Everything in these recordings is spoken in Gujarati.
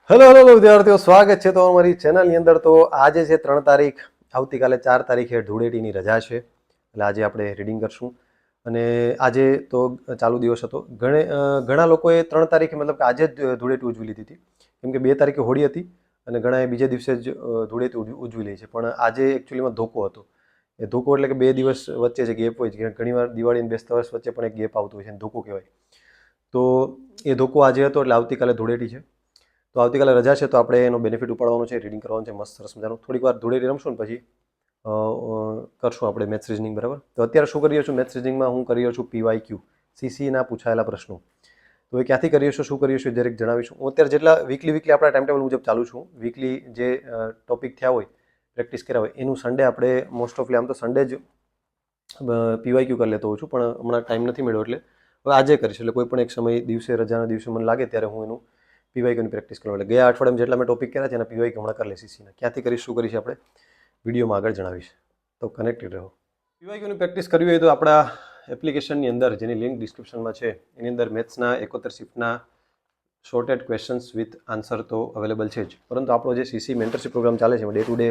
હેલો હેલો વિદ્યાર્થીઓ, સ્વાગત છે તો અમારી ચેનલની અંદર. તો આજે છે 3 તારીખ, આવતીકાલે 4 તારીખે ધૂળેટીની રજા છે, એટલે આજે આપણે રીડિંગ કરશું. અને આજે તો ચાલુ દિવસ હતો. ઘણા લોકોએ 3 તારીખે મતલબ કે આજે જ ધૂળેટી ઉજવી લીધી હતી, કેમ કે 2 તારીખે હોળી હતી અને ઘણાએ બીજે દિવસે જ ધૂળેટી ઉજવી લે છે. પણ આજે એકચ્યુઅલીમાં ધોકો હતો. એ ધોકો એટલે કે 2 દિવસ વચ્ચે જે ગેપ હોય છે, ઘણીવાર દિવાળી અને બેસતા વર્ષ વચ્ચે પણ એક ગેપ આવતો હોય છે, ધોકો કહેવાય. તો એ ધોકો આજે હતો, એટલે આવતીકાલે ધૂળેટી છે. તો આવતીકાલે રજા છે, તો આપણે એનો બેનિફિટ ઉપાડવાનો છે, રીડિંગ કરવાનું છે મસ્ત સરસ મજાનું. થોડીક વાર ધૂળેટી રમશું ને પછી કરશું આપણે મેથ્સ રિઝનિંગ, બરાબર? તો અત્યારે શું કરી રહ્યો છું મેથ્સ રિઝનિંગમાં? હું કરી રહ્યો છું PYQ, CCના પૂછાયેલા પ્રશ્નો. તો એ ક્યાંથી કરી શું કરી એ દરેક જણાવીશું. હું અત્યારે જેટલા વીકલી આપણા ટાઈમ ટેબલ મુજબ ચાલુ છું. વીકલી જે ટોપિક થયા હોય, પ્રેક્ટિસ કર્યા હોય, એનું સન્ડે આપણે મોસ્ટ ઓફલી, આમ તો સન્ડે જ PYQ કરી લેતો હોઉં છું, પણ હમણાં ટાઈમ નથી મળ્યો એટલે હવે આજે કરીશ. એટલે કોઈ પણ એક સમય દિવસે, રજાના દિવસે મને લાગે ત્યારે હું એનું PYQની પ્રેક્ટિસ કરવા. એટલે ગયા અઠવાડિયામાં જેટલા મેં ટોપિક કર્યા છે એના PYQ હમણાં કરી લઈશ. CCના ક્યાંથી કરીશ, શું કરીશ, આપણે વિડીયોમાં આગળ જણાવીશ. તો કનેક્ટેડ રહો. PYQની પ્રેક્ટિસ કરવી હોય તો આપણા એપ્લિકેશનની અંદર, જેની લિંક ડિસ્ક્રિપ્શનમાં છે, એની અંદર મેથ્સના 71 શિફ્ટના શોર્ટેડ ક્વેશ્ચન્સ વિથ આન્સર તો અવેલેબલ છે જ. પરંતુ આપણો જે CC મેન્ટરશિપ પ્રોગ્રામ ચાલે છે, ડે ટુ ડે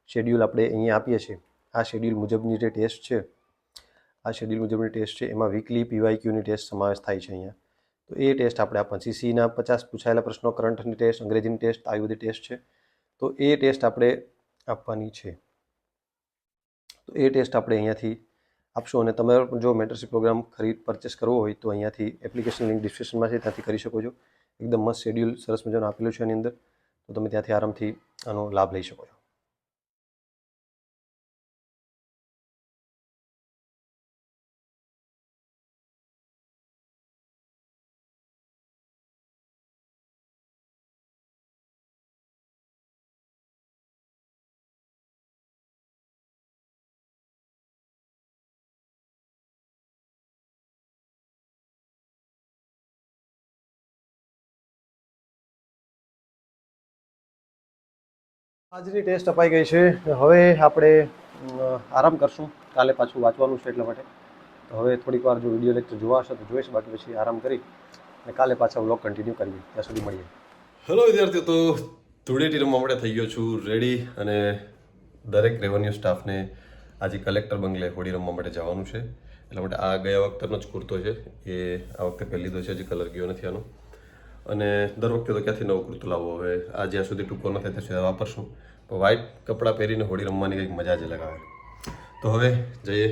શેડ્યુલ આપણે અહીંયા આપીએ છીએ. આ શેડ્યુલ મુજબની જે ટેસ્ટ છે, એમાં વીકલી PYQની ટેસ્ટ સમાવેશ થાય છે અહીંયા. તો એ ટેસ્ટ આપણે આપવાની. CCના 50 પૂછાયેલા પ્રશ્નો, કરંટની ટેસ્ટ, અંગ્રેજીની ટેસ્ટ, આવી બધી ટેસ્ટ છે. તો એ ટેસ્ટ આપણે આપવાની છે. તો એ ટેસ્ટ આપણે અહીંયાથી આપશો. અને તમે જો મેન્ટરશિપ પ્રોગ્રામ પરચેસ કરવો હોય તો અહીંયાથી એપ્લિકેશન લિંક ડિસ્ક્રિપ્શનમાં છે, ત્યાંથી કરી શકો છો. એકદમ મસ્ત શેડ્યુલ સરસ મજાનું આપેલું છે એની અંદર, તો તમે ત્યાંથી આરામથી આનો લાભ લઈ શકો છો. આજની ટેસ્ટ અપાઈ ગઈ છે. હવે આપણે આરામ કરશું. કાલે પાછું વાંચવાનું છે એટલા માટે. તો હવે થોડીક વાર જો વિડીયો લેક્ચર જોવા હશે તો જોઈશ, બાકી પછી આરામ કરી અને કાલે પાછા વ્લોગ કન્ટિન્યુ કરીએ. ત્યાં સુધી મળીએ. હેલો વિદ્યાર્થીઓ, તો ધૂળેટી રમવા માટે થઈ ગયો છું રેડી. અને દરેક રેવન્યુ સ્ટાફને આજે કલેક્ટર બંગલે હોળી રમવા માટે જવાનું છે. એટલા માટે આ ગયા વખતનો જ કુર્તો છે, એ આ વખતે પહેરી લીધો છે, હજી કલર ગયો નથી આનો. અને દર વખતે તો ક્યાંથી નવો કુર્તો લાવવો, હવે આ જ્યાં સુધી ટૂંકો ન થાય ત્યાં સુધી વાપરશું. તો વ્હાઇટ કપડાં પહેરીને હોળી રમવાની કંઈક મજા જ અલગ આવે. તો હવે જઈએ.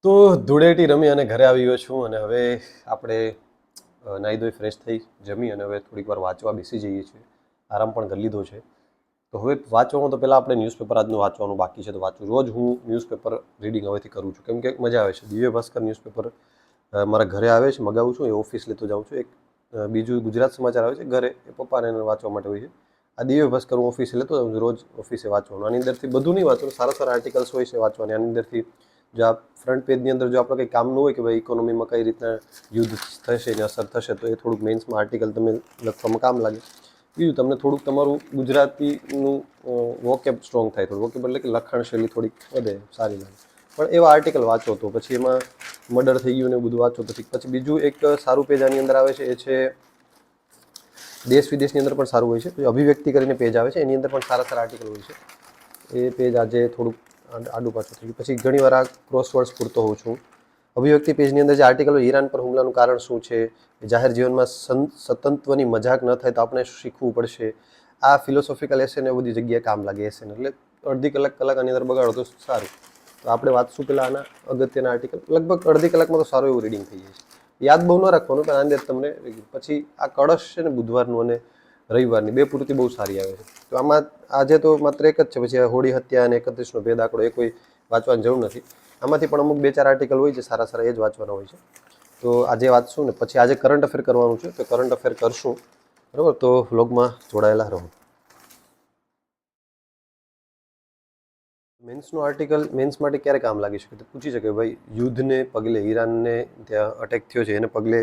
તો ધૂળેટી રમી અને ઘરે આવી ગયો છું. અને હવે આપણે નાહી ધોઈ ફ્રેશ થઈ જમી અને હવે થોડીક વાર વાંચવા બેસી જઈએ છીએ. આરામ પણ કરી લીધો છે. તો હવે વાંચવામાં તો પહેલાં આપણે ન્યૂઝપેપર આજનું વાંચવાનું બાકી છે, તો વાંચું. રોજ હું ન્યૂઝપેપર રીડિંગ હવેથી કરું છું, કેમ કે મજા આવે છે. દિવ્ય ભાસ્કર ન્યૂઝપેપર મારા ઘરે આવે છે, મગાવું છું, એ ઓફિસ લેતો જાઉં છું. એક બીજું ગુજરાત સમાચાર આવે છે ઘરે, એ પપ્પાને એને વાંચવા માટે હોય છે. આ દિવ્ય ભાસ્કર હું ઓફિસે લેતો જાઉં છું, રોજ ઓફિસે વાંચવાનું. આની અંદરથી બધું નહીં વાંચવાનું, સારા સારા આર્ટિકલ્સ હોય છે વાંચવાની. આની અંદરથી જો આ ફ્રન્ટ પેજની અંદર જો આપણે કંઈ કામનું હોય કે ભાઈ ઇકોનોમીમાં કઈ રીતના યુદ્ધ થશે, એની અસર થશે, તો એ થોડુંક મેન્સમાં આર્ટિકલ તમે લખવામાં કામ લાગે. બીજું, તમને થોડુંક તમારું ગુજરાતીનું વોકેબ સ્ટ્રોંગ થાય, થોડું વોકેબ એટલે કે લખાણ શૈલી થોડીક વધે, સારી લાગે. પણ એવા આર્ટિકલ વાંચો તો પછી એમાં મર્ડર થઈ ગયું ને બધું વાંચો તો ઠીક. પછી બીજું એક સારું પેજ આની અંદર આવે છે, એ છે દેશ વિદેશની અંદર પણ સારું હોય છે. અભિવ્યક્તિ કરીને પેજ આવે છે, એની અંદર પણ સારા સારા આર્ટિકલ હોય છે. એ પેજ આજે થોડુંક આડું પાછું થઈ ગયું. પછી ઘણી વાર આ ક્રોસવર્ડ્સ પૂરતો હોઉં છું. અભિવ્યક્તિ પેજની અંદર જે આર્ટિકલ હોય, ઈરાન પર હુમલાનું કારણ શું છે, જાહેર જીવનમાં સ્વતંત્વની મજાક ન થાય તો આપણે શું શીખવું પડશે, આ ફિલોસોફિકલ એસે ને બધી જગ્યાએ કામ લાગે એસેને. એટલે અડધી કલાક આની અંદર બગાડો તો સારું. તો આપણે વાંચશું પહેલાં આના અગત્યના આર્ટિકલ. લગભગ અડધી કલાકમાં તો સારું એવું રીડિંગ થઈ જાય છે. યાદ બહુ ન રાખવાનું, પણ આની અંદર તમને પછી આ કળશ છે ને બુધવારનું, અને રવિવારની 2 પૂર્તિ બહુ સારી આવે છે. તો આમાં આજે તો માત્ર એક જ છે, પછી હોળી હત્યા અને 31નો ભેદ આંકડો એ કોઈ વાંચવાની જરૂર નથી. આમાંથી પણ અમુક 2-4 આર્ટિકલ હોય છે સારા સારા, એ જ વાંચવાના હોય છે. તો આજે વાંચશું ને પછી આજે કરંટ અફેર કરવાનું છે, તો કરંટ અફેર કરશું, બરાબર? તો વ્લોગમાં જોડાયેલા રહો. મેન્સનું આર્ટિકલ મેન્સ માટે ક્યારે કામ લાગી શકે? તો પૂછી શકે ભાઈ, યુદ્ધને પગલે, ઈરાનને ત્યાં અટેક થયો છે એને પગલે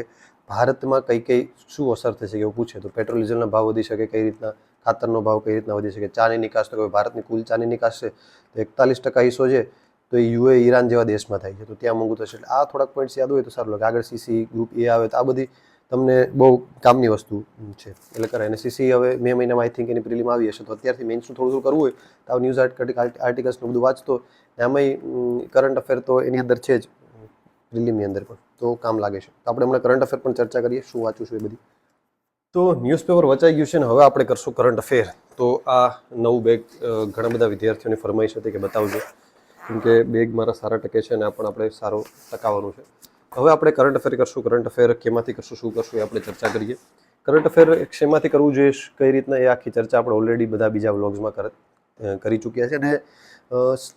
ભારતમાં કઈ શું અસર થશે એવું પૂછે તો પેટ્રોલ ડીઝલના ભાવ વધી શકે, કઈ રીતના ખાતરનો ભાવ કઈ રીતના વધી શકે, ચાની નિકાસ, તો ભારતની કુલ ચાની નિકાસ છે તો 41% હિસ્સો છે તો એ યુએ ઈરાન જેવા દેશમાં થાય છે, તો ત્યાં મોંઘું થશે. એટલે આ થોડાક પોઈન્ટ્સ યાદ હોય તો સારું લાગે. આગળ સીસી ગ્રુપ એ આવે તો આ બધી તમને બહુ કામની વસ્તુ છે એટલે કરાય. અને સીસી હવે મે મહિનામાં આઈ થિંક એની પ્રિલિમ આવી હશે, તો અત્યારથી મેન્સનું થોડું કરવું હોય તો આ ન્યૂઝ આર્ટિકલ્સનું બધું વાંચતો, એમાંય કરંટ અફેર તો એની અંદર છે જ પ્રિલિમની અંદર પણ, તો કામ લાગે છે. તો આપણે હમણાં કરંટ અફેર પણ ચર્ચા કરીએ, શું વાંચું છું એ બધી. તો ન્યૂઝપેપર વચાઈ ગયું છે ને હવે આપણે કરશું કરંટ અફેર. તો આ નવું બેગ ઘણા બધા વિદ્યાર્થીઓની ફરમાઈશ હતી કે બતાવજો, કેમ કે બેગ મારા સારા ટકે છે અને આ પણ આપણે સારું ટકાવવાનું છે. હવે આપણે કરંટ અફેર કરશું. કરંટ અફેર કેમાંથી કરશું, શું કરશું એ આપણે ચર્ચા કરીએ. કરંટ અફેર શેમાંથી કરવું જોઈએ, કઈ રીતના, એ આખી ચર્ચા આપણે ઓલરેડી બધા બીજા વ્લોગ્સમાં કરી ચૂક્યા છે. અને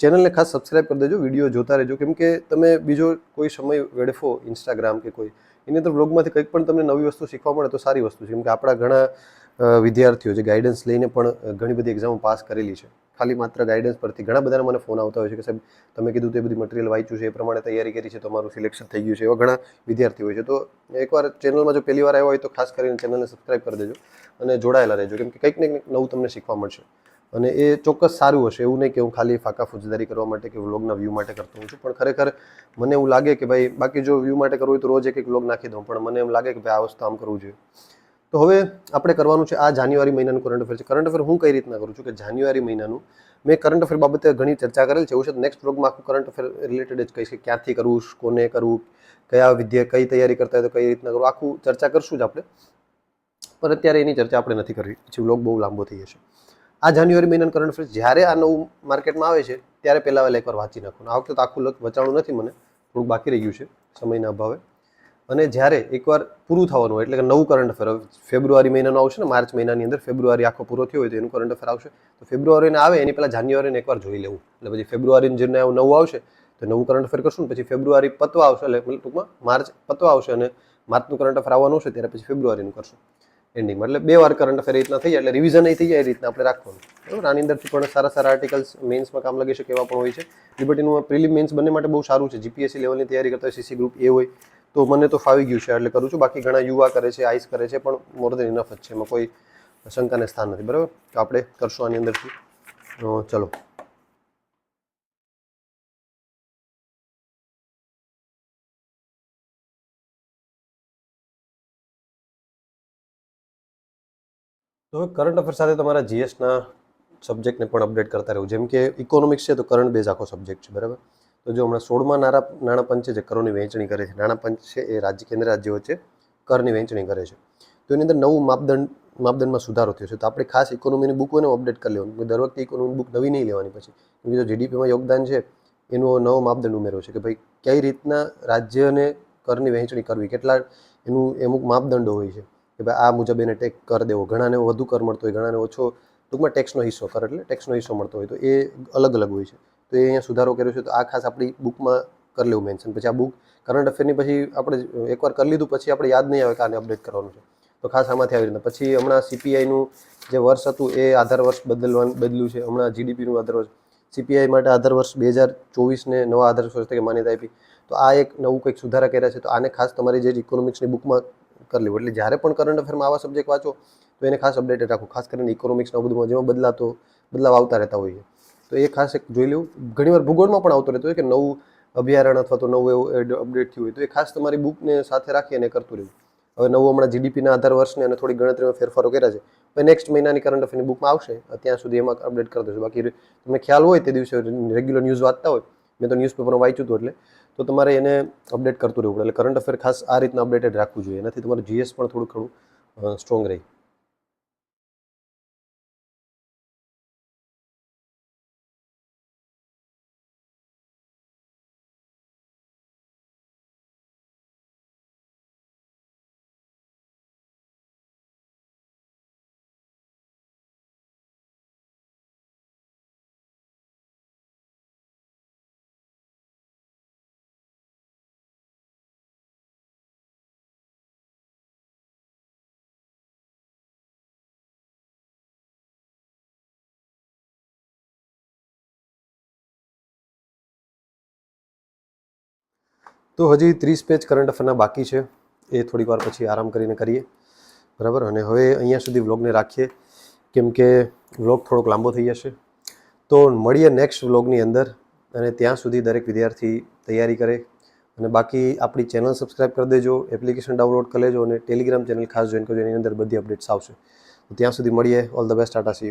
ચેનલને ખાસ સબસ્ક્રાઈબ કરી દેજો, વિડીયો જોતા રહેજો, કેમ કે તમે બીજો કોઈ સમય વેડફો ઇન્સ્ટાગ્રામ કે કોઈ એની અંદર વ્લોગમાંથી કંઈક પણ તમને નવી વસ્તુ શીખવા મળે તો સારી વસ્તુ છે. કેમ કે આપણા ઘણા વિદ્યાર્થીઓ જે ગાઈડન્સ લઈને પણ ઘણી બધી એક્ઝામો પાસ કરેલી છે, ખાલી માત્ર ગાઈડન્સ પરથી. ઘણા બધાના મને ફોન આવતા હોય છે કે સાહેબ તમે કીધું તે બધી મટીરિયલ વાંચ્યું છે, એ પ્રમાણે તૈયારી કરી છે, તમારું સિલેક્શન થઈ ગયું છે, એવા ઘણા વિદ્યાર્થીઓ હોય છે. તો એકવાર ચેનલમાં જો પહેલી વાર આવ્યો હોય તો ખાસ કરીને ચેનલને સબસ્ક્રાઈબ કરી દેજો અને જોડાયેલા રહેજો, કેમ કે કંઈક ને કંઈક નવું તમને શીખવા મળશે. અને એ ચોક્કસ સારું હશે, એવું નહીં કે હું ખાલી ફાકા ફોજદારી કરવા માટે કે વ્લોગના વ્યૂ માટે કરતો હોઉં છું, પણ ખરેખર મને એવું લાગે કે ભાઈ, બાકી જો વ્યૂ માટે કરવું હોય તો રોજ એક વ્લોગ નાખી દઉં, પણ મને એમ લાગે કે ભાઈ આ વસ્તુ આમ કરવું જોઈએ. તો હવે આપણે કરવાનું છે આ જાન્યુઆરી મહિનાનું કરંટ અફેર છે. કરંટ અફેર હું કઈ રીતના કરું છું કે જાન્યુઆરી મહિનાનું મેં કરંટ અફેર બાબતે ઘણી ચર્ચા કરેલ છે. એવું છે નેક્સ્ટ વ્લોગમાં આખું કરંટ અફેર રિલેટેડ જ કહીશ કે ક્યાંથી કરવું, કોને કરવું, કઈ તૈયારી કરતા હોય તો કઈ રીતના કરવું, આખું ચર્ચા કરશું જ આપણે. પણ અત્યારે એની ચર્ચા આપણે નથી કરવી, પછી વ્લોગ બહુ લાંબો થઈ જશે. આ જાન્યુઆરી મહિનાનું કરંટ અફેર જ્યારે આ નવું માર્કેટમાં આવે છે ત્યારે પહેલાં એકવાર વાંચી નાખવાનું. આ વખતે તો આખું વચાણું નથી, મને થોડુંક બાકી રહી ગયું છે સમયના અભાવે. અને જ્યારે એકવાર પૂરું થવાનું હોય એટલે કે નવું કરંટ અફેર ફેબ્રુઆરી મહિનાનું આવશે ને, માર્ચ મહિનાની અંદર ફેબ્રુઆરી આખો પૂરો થયો હોય તો એનું કરંટ અફેર આવશે. તો ફેબ્રુઆરીને આવે એની પહેલાં જાન્યુઆરીને એકવાર જોઈ લેવું, એટલે પછી ફેબ્રુઆરીને જેને નવું આવશે તો નવું કરંટ અફેર કરશું ને પછી ફેબ્રુઆરી પતવા આવશે, એટલે ટૂંકમાં માર્ચ પતવા આવશે અને માર્ચનું કરંટ અફેર આવવાનું હશે ત્યારે પછી ફેબ્રુઆરીનું કરશું એન્ડિંગમાં. એટલે 2 વાર કરંટ અફેર એ રીતના થઈ જાય, એટલે રિવિઝન એ થઈ જાય, એ રીતના આપણે રાખવાનું, બરાબર? આની અંદરથી પણ સારા સારા આર્ટિકલ્સ મેન્સમાં કામ લાગી શકે એવા પણ હોય છે. લિબર્ટીનું પ્રિલિમ મેન્સ બંને માટે બહુ સારું છે. જીપીએસસી લેવલની તૈયારી કરતા હોય, સીસી ગ્રુપ એ હોય તો મને તો ફાવી ગયું છે એટલે કરું છું. બાકી ઘણા યુવા કરે છે, આઈસ કરે છે, પણ મોર દેન ઇનફ જ છે, એમાં કોઈ શંકાને સ્થાન નથી, બરાબર? તો આપણે કરશું આની અંદરથી. ચલો. તો હવે કરંટ અફેર સાથે તમારા જીએસના સબ્જેક્ટને પણ અપડેટ કરતા રહેવું. જેમ કે ઇકોનોમિક્સ છે તો કરંટ બેઝ આખો સબ્જેક્ટ છે, બરાબર? તો જો હમણાં 16માં નાણાં પંચે જે કરોની વહેંચણી કરે છે, નાણાં પંચ છે એ કેન્દ્ર રાજ્ય વચ્ચે કરની વહેંચણી કરે છે, તો એની અંદર નવું માપદંડમાં સુધારો થયો છે. તો આપણે ખાસ ઇકોનોમીની બુક હોય ને અપડેટ કરી લેવાનું. દર વખતે ઇકોનોમી બુક નવી નહીં લેવાની પછી, કેમ કે જો જીડીપીમાં યોગદાન છે એનો નવો માપદંડ ઉમેર્યો છે કે ભાઈ કઈ રીતના રાજ્યને કરની વહેંચણી કરવી, કેટલા એનું અમુક માપદંડો હોય છે કે ભાઈ આ મુજબ એને ટેક કર દેવો, ઘણાને વધુ કર મળતો હોય, ઘણાને ઓછો, ટૂંકમાં ટેક્સનો હિસ્સો, કર એટલે ટેક્સનો હિસ્સો મળતો હોય, તો એ અલગ અલગ હોય છે. તો એ અહીંયા સુધારો કર્યો છે. તો આ ખાસ આપણી બુકમાં કરી લેવું મેન્શન. પછી આ બુક કરંટ અફેરની પછી આપણે એકવાર કરી લીધું પછી આપણે યાદ નહીં આવે કે આને અપડેટ કરવાનું છે, તો ખાસ આમાંથી આવી રીતના. પછી હમણાં સીપીઆઈનું જે વર્ષ હતું એ આધાર વર્ષ બદલ્યું છે. હમણાં જીડીપીનું આધાર વર્ષ, સીપીઆઈ માટે આધાર વર્ષ 2024ને નવા આધાર વર્ષ તરીકે માન્યતા આપી. તો આ એક નવું કંઈક સુધારા કર્યા છે. તો આને ખાસ તમારી જે ઇકોનોમિક્સની બુકમાં કરી લેવું. એટલે જ્યારે પણ કરંટ અફેરમાં આવા સબ્જેક્ટ વાંચો તો એને ખાસ અપડેટેડ રાખો. ખાસ કરીને ઇકોનોમિક્સના બધું જેમાં બદલાવ આવતા રહેતા હોય છે, તો એ ખાસ એક જોઈ લેવું. ઘણીવાર ભૂગોળમાં પણ આવતો રહેતો હોય કે નવું અભયારણ્ય અથવા તો નવું એવું અપડેટ થયું હોય, તો એ ખાસ તમારી બુકને સાથે રાખી અને કરતું રહેવું. હવે નવું હમણાં જીડીપીના આધાર વર્ષને અને થોડી ગણતરીમાં ફેરફારો કર્યા છે, તો નેક્સ્ટ મહિનાની કરંટ અફેરની બુકમાં આવશે, ત્યાં સુધી એમાં અપડેટ કરી દેજો. બાકી તમને ખ્યાલ હોય તે દિવસે રેગ્યુલર ન્યૂઝ વાંચતા હોય, મેં તો ન્યૂઝપેપરમાં વાંચ્યું હતું, એટલે તો તમારે એને અપડેટ કરતું રહેવું. એટલે કરંટ અફેર ખાસ આ રીતના અપડેટેડ રાખવું જોઈએ, એનાથી તમારું જીએસ પણ થોડું ઘણું સ્ટ્રોંગ રહે. તો હજી 30 પેજ કરંટ અફેરના બાકી છે, એ થોડીક વાર પછી આરામ કરીને કરીએ, બરાબર. અને હવે અહીંયા સુધી વ્લોગને રાખીએ, કેમ કે વ્લોગ થોડોક લાંબો થઈ જશે. તો મળીએ નેક્સ્ટ વ્લોગની અંદર, અને ત્યાં સુધી દરેક વિદ્યાર્થી તૈયારી કરે. અને બાકી આપણી ચેનલ સબસ્ક્રાઈબ કરી દેજો, એપ્લિકેશન ડાઉનલોડ કરી લેજો, અને ટેલિગ્રામ ચેનલ ખાસ જોઈન કરજો, એની અંદર બધી અપડેટ્સ આવશે. તો ત્યાં સુધી મળીએ. All the best. Tata, C you.